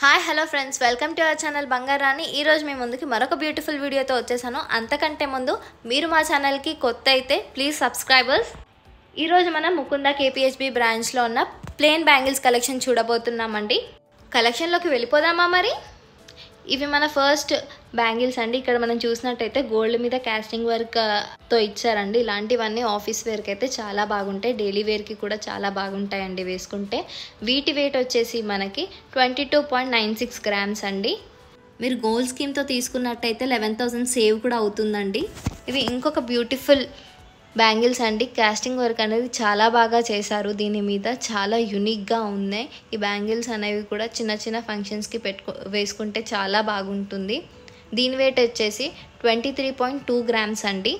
Hi hello friends, welcome to our channel Bangarani. ఈరోజు మీ ముందుకి మరొక బ్యూటిఫుల్ వీడియోతో వచ్చేసాను. అంతకంటే ముందు మీరు మా ఛానల్కి కొత్త అయితే ప్లీజ్ సబ్స్క్రైబర్స్. ఈరోజు మనం ముకుందా కేపీహెచ్బి బ్రాంచ్లో ఉన్న ప్లెయిన్ బ్యాంగిల్స్ కలెక్షన్ చూడబోతున్నామండి. కలెక్షన్లోకి వెళ్ళిపోదామా మరి? ఇవి మన ఫస్ట్ బ్యాంగిల్స్ అండి. ఇక్కడ మనం చూసినట్టయితే గోల్డ్ మీద కాస్టింగ్ వర్క్తో ఇచ్చారండి. ఇలాంటివన్నీ ఆఫీస్ వేర్కి అయితే చాలా బాగుంటాయి, డైలీ వేర్కి కూడా చాలా బాగుంటాయండి వేసుకుంటే. వీటి వెయిట్ వచ్చేసి మనకి 22.96 గ్రామ్స్ అండి. మీరు గోల్డ్ స్కీమ్తో తీసుకున్నట్టయితే 11,000 సేవ్ కూడా అవుతుందండి. ఇవి ఇంకొక బ్యూటిఫుల్ బ్యాంగిల్స్ అండి. కాస్టింగ్ వర్క్ అనేది చాలా బాగా చేశారు, దీని మీద చాలా యూనిక్గా ఉన్నాయి. ఈ బ్యాంగిల్స్ అనేవి కూడా చిన్న చిన్న ఫంక్షన్స్కి వేసుకుంటే చాలా బాగుంటుంది. దీని వెయిట్ వచ్చేసి 23.2 గ్రామ్స్ అండి.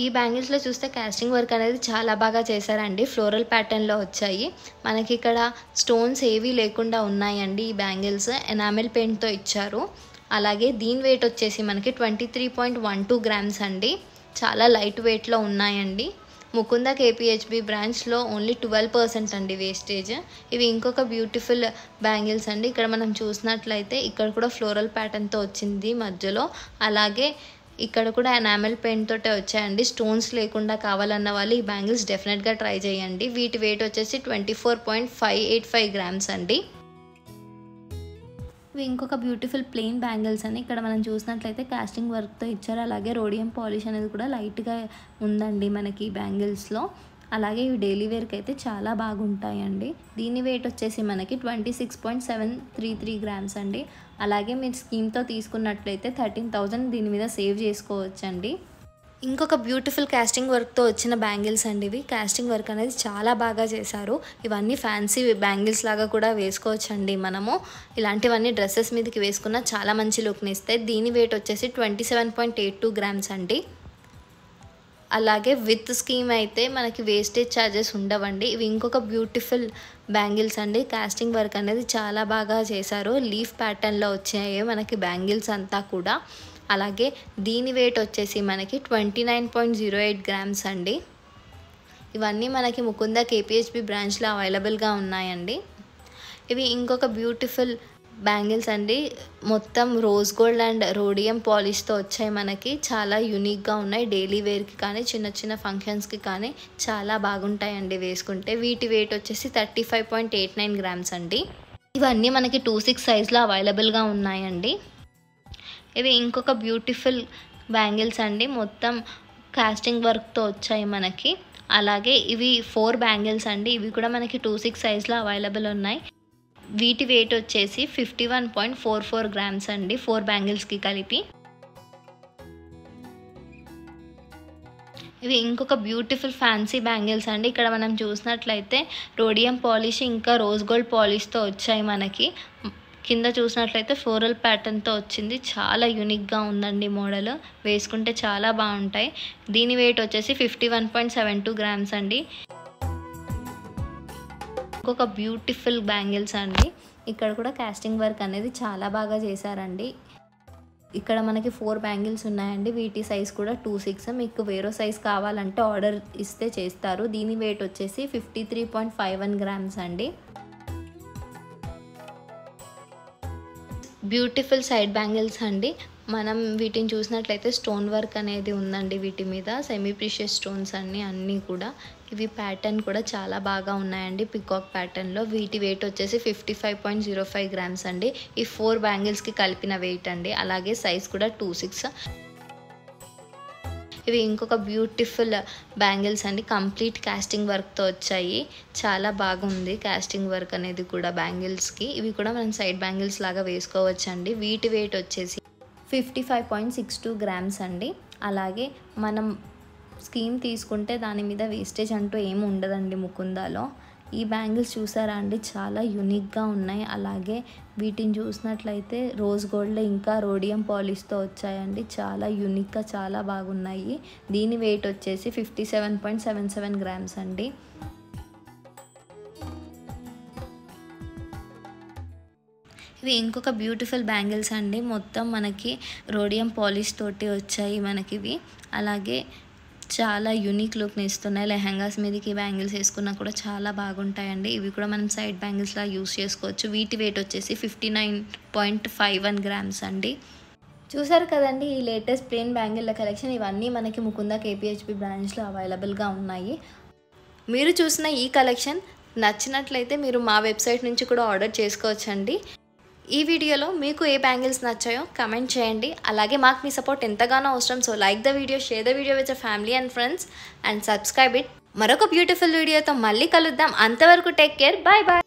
ఈ బ్యాంగిల్స్లో చూస్తే కాస్టింగ్ వర్క్ అనేది చాలా బాగా చేశారండి. ఫ్లోరల్ ప్యాటర్న్లో వచ్చాయి. మనకి ఇక్కడ స్టోన్స్ ఏవీ లేకుండా ఉన్నాయండి. ఈ బ్యాంగిల్స్ ఎనామిల్ పెయింట్తో ఇచ్చారు. అలాగే దీని వెయిట్ వచ్చేసి మనకి 23.12 గ్రామ్స్ అండి. చాలా లైట్ వెయిట్లో ఉన్నాయండి. ముకుందా కేపీహెచ్బి బ్రాంచ్లో ఓన్లీ 12% అండి వేస్టేజ్. ఇవి ఇంకొక బ్యూటిఫుల్ బ్యాంగిల్స్ అండి. ఇక్కడ మనం చూసినట్లయితే ఇక్కడ కూడా ఫ్లోరల్ ప్యాటర్న్తో వచ్చింది మధ్యలో. అలాగే ఇక్కడ కూడా ఎనామిల్ పెయింట్ తోటే వచ్చాయండి. స్టోన్స్ లేకుండా కావాలన్న వాళ్ళు ఈ బ్యాంగిల్స్ డెఫినెట్గా ట్రై చేయండి. వీటి వెయిట్ వచ్చేసి 24.585 గ్రామ్స్ అండి. ఇవి ఇంకొక బ్యూటిఫుల్ ప్లెయిన్ బ్యాంగిల్స్ అని. ఇక్కడ మనం చూసినట్లయితే కాస్టింగ్ వర్క్తో ఇచ్చారు. అలాగే రోడియం పాలిష్ అనేది కూడా లైట్గా ఉందండి మనకి ఈ బ్యాంగిల్స్లో. అలాగే ఇవి డైలీ వేర్కి అయితే చాలా బాగుంటాయండి. దీని వెయిట్ వచ్చేసి మనకి 26.733 గ్రామ్స్ అండి. అలాగే మీరు స్కీమ్తో తీసుకున్నట్లయితే 13,000 దీని మీద సేవ్ చేసుకోవచ్చండి. ఇంకొక బ్యూటిఫుల్ కాస్టింగ్ వర్క్తో వచ్చిన బ్యాంగిల్స్ అండి ఇవి. కాస్టింగ్ వర్క్ అనేది చాలా బాగా చేశారు. ఇవన్నీ ఫ్యాన్సీ బ్యాంగిల్స్ లాగా కూడా వేసుకోవచ్చండి. మనము ఇలాంటివన్నీ డ్రెస్సెస్ మీదకి వేసుకున్న చాలా మంచి లుక్ని ఇస్తాయి. దీని వెయిట్ వచ్చేసి 27.82 గ్రామ్స్ అండి. అలాగే విత్ స్కీమ్ అయితే మనకి వేస్టేజ్ ఛార్జెస్ ఉండవండి. ఇవి ఇంకొక బ్యూటిఫుల్ బ్యాంగిల్స్ అండి. కాస్టింగ్ వర్క్ అనేది చాలా బాగా చేశారు. లీఫ్ ప్యాటర్న్లో వచ్చాయి మనకి బ్యాంగిల్స్ అంతా కూడా. అలాగే దీని వెయిట్ వచ్చేసి మనకి 29.08 గ్రామ్స్ అండి. ఇవన్నీ మనకి ముకుందా కేపీహెచ్బి బ్రాంచ్లో అవైలబుల్గా ఉన్నాయండి. ఇవి ఇంకొక బ్యూటిఫుల్ బ్యాంగిల్స్ అండి. మొత్తం రోజ్ గోల్డ్ అండ్ రోడియం పాలిష్తో వచ్చాయి మనకి. చాలా యూనిక్గా ఉన్నాయి. డైలీ వేర్కి కానీ చిన్న చిన్న ఫంక్షన్స్కి కానీ చాలా బాగుంటాయండి వేసుకుంటే. వీటి వెయిట్ వచ్చేసి 35.89 గ్రామ్స్ అండి. ఇవన్నీ మనకి 2/6 సైజ్లో అవైలబుల్గా ఉన్నాయండి. ఇవి ఇంకొక బ్యూటిఫుల్ బ్యాంగిల్స్ అండి. మొత్తం కాస్టింగ్ వర్క్తో వచ్చాయి మనకి. అలాగే ఇవి 4 బ్యాంగిల్స్ అండి. ఇవి కూడా మనకి 2/6 సైజ్లో అవైలబుల్ ఉన్నాయి. వీటి వెయిట్ వచ్చేసి 51.44 గ్రామ్స్ అండి 4 బ్యాంగిల్స్కి కలిపి. ఇవి ఇంకొక బ్యూటిఫుల్ ఫ్యాన్సీ బ్యాంగిల్స్ అండి. ఇక్కడ మనం చూసినట్లయితే రోడియం పాలిష్ ఇంకా రోజ్ గోల్డ్ పాలిష్తో వచ్చాయి మనకి. కింద చూసినట్లయితే ఫ్లోరల్ ప్యాటర్న్తో వచ్చింది. చాలా యూనిక్గా ఉందండి మోడల్. వేసుకుంటే చాలా బాగుంటాయి. దీని వెయిట్ వచ్చేసి 51.72 గ్రామ్స్ అండి. ఇంకొక బ్యూటిఫుల్ బ్యాంగిల్స్ అండి. ఇక్కడ కూడా కాస్టింగ్ వర్క్ అనేది చాలా బాగా చేశారండి. ఇక్కడ మనకి 4 బ్యాంగిల్స్ ఉన్నాయండి. వీటి సైజ్ కూడా 2/6. మీకు వేరే సైజ్ కావాలంటే ఆర్డర్ ఇస్తే చేస్తారు. దీని వెయిట్ వచ్చేసి 53.51 గ్రామ్స్ అండి. బ్యూటిఫుల్ సైడ్ బ్యాంగిల్స్ అండి. మనం వీటిని చూసినట్లయితే స్టోన్ వర్క్ అనేది ఉందండి వీటి మీద. సెమీ ప్రీషియస్ స్టోన్స్ అన్నీ కూడా. ఇవి ప్యాటర్న్ కూడా చాలా బాగా ఉన్నాయండి, పికాక్ ప్యాటర్న్లో. వీటి వెయిట్ వచ్చేసి 55.05 గ్రామ్స్ అండి. ఈ 4 బ్యాంగిల్స్కి కలిపిన వెయిట్ అండి. అలాగే సైజ్ కూడా 2/6. ఇవి ఇంకొక బ్యూటిఫుల్ బ్యాంగిల్స్ అండి. కంప్లీట్ కాస్టింగ్ వర్క్తో వచ్చాయి. చాలా బాగుంది కాస్టింగ్ వర్క్ అనేది కూడా బ్యాంగిల్స్కి. ఇవి కూడా మనం సైడ్ బ్యాంగిల్స్ లాగా వేసుకోవచ్చండి. వీటి వెయిట్ వచ్చేసి 55.62 గ్రామ్స్ అండి. అలాగే మనం స్కీమ్ తీసుకుంటే దాని మీద వేస్టేజ్ అంటూ ఏమి ఉండదండి ముకుందాలో. ఈ బ్యాంగిల్స్ చూసారా అండి, చాలా యూనిక్గా ఉన్నాయి. అలాగే వీటిని చూసినట్లయితే రోజ్ గోల్డ్ ఇంకా రోడియం పాలిష్తో వచ్చాయండి. చాలా యూనిక్గా చాలా బాగున్నాయి. దీని వెయిట్ వచ్చేసి 57.77 గ్రామ్స్ అండి. ఇవి ఇంకొక బ్యూటిఫుల్ బ్యాంగిల్స్ అండి. మొత్తం మనకి రోడియం పాలిష్ తోటి వచ్చాయి మనకి ఇవి. అలాగే చాలా యూనిక్ లుక్ని ఇస్తున్నాయి. లెహంగాస్ మీదకి బ్యాంగిల్స్ వేసుకున్నా కూడా చాలా బాగుంటాయండి. ఇవి కూడా మనం సైడ్ బ్యాంగిల్స్లా యూస్ చేసుకోవచ్చు. వీటి వెయిట్ వచ్చేసి 59.51 గ్రామ్స్ అండి. చూసారు కదండి ఈ లేటెస్ట్ ప్లెయిన్ బ్యాంగిళ్ళ కలెక్షన్. ఇవన్నీ మనకి ముకుంద కేపీహెచ్పి బ్రాంచ్లో అవైలబుల్గా ఉన్నాయి. మీరు చూసిన ఈ కలెక్షన్ నచ్చినట్లయితే మీరు మా వెబ్సైట్ నుంచి కూడా ఆర్డర్ చేసుకోవచ్చండి. ఈ వీడియోలో మీకు ఏ బ్యాంగిల్స్ నచ్చాయో కమెంట్ చేయండి. అలాగే మాకు మీ సపోర్ట్ ఎంతగానో అవసరం. So like the video, share the video with family and friends and subscribe it. మరొక బ్యూటిఫుల్ వీడియోతో మళ్ళీ కలుద్దాం. అంతవరకు టేక్ కేర్. Bye bye.